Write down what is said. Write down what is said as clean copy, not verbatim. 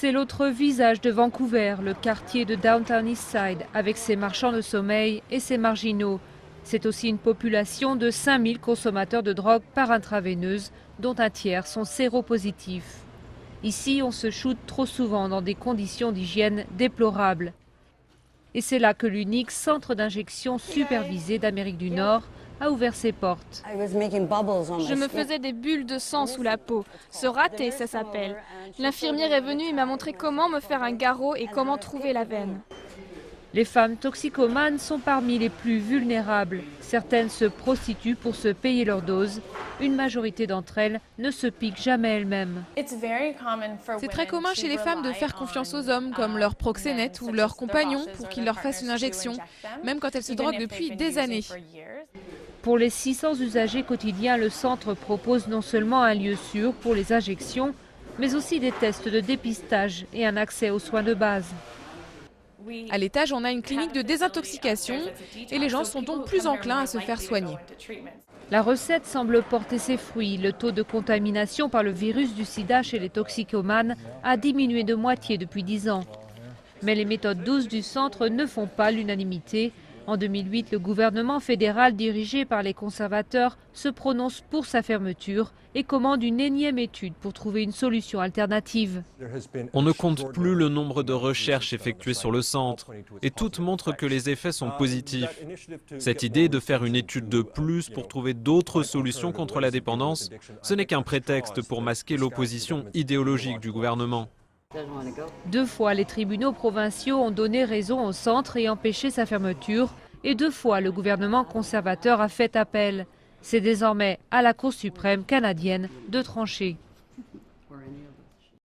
C'est l'autre visage de Vancouver, le quartier de Downtown Eastside, avec ses marchands de sommeil et ses marginaux. C'est aussi une population de 5000 consommateurs de drogue par intraveineuse, dont un tiers sont séropositifs. Ici, on se shoote trop souvent dans des conditions d'hygiène déplorables. Et c'est là que l'unique centre d'injection supervisé d'Amérique du Nord a ouvert ses portes. Je me faisais des bulles de sang sous la peau. Se rater, ça s'appelle. L'infirmière est venue et m'a montré comment me faire un garrot et comment trouver la veine. Les femmes toxicomanes sont parmi les plus vulnérables. Certaines se prostituent pour se payer leur dose. Une majorité d'entre elles ne se piquent jamais elles-mêmes. C'est très commun chez les femmes de faire confiance aux hommes, comme leurs proxénètes ou leurs compagnons, pour qu'ils leur fassent une injection, même quand elles se droguent depuis des années. Pour les 600 usagers quotidiens, le centre propose non seulement un lieu sûr pour les injections, mais aussi des tests de dépistage et un accès aux soins de base. À l'étage, on a une clinique de désintoxication et les gens sont donc plus enclins à se faire soigner. La recette semble porter ses fruits. Le taux de contamination par le virus du sida chez les toxicomanes a diminué de moitié depuis 10 ans. Mais les méthodes douces du centre ne font pas l'unanimité. En 2008, le gouvernement fédéral dirigé par les conservateurs se prononce pour sa fermeture et commande une énième étude pour trouver une solution alternative. On ne compte plus le nombre de recherches effectuées sur le centre et toutes montrent que les effets sont positifs. Cette idée de faire une étude de plus pour trouver d'autres solutions contre la dépendance, ce n'est qu'un prétexte pour masquer l'opposition idéologique du gouvernement. 2 fois, les tribunaux provinciaux ont donné raison au centre et empêché sa fermeture. Et 2 fois, le gouvernement conservateur a fait appel. C'est désormais à la Cour suprême canadienne de trancher.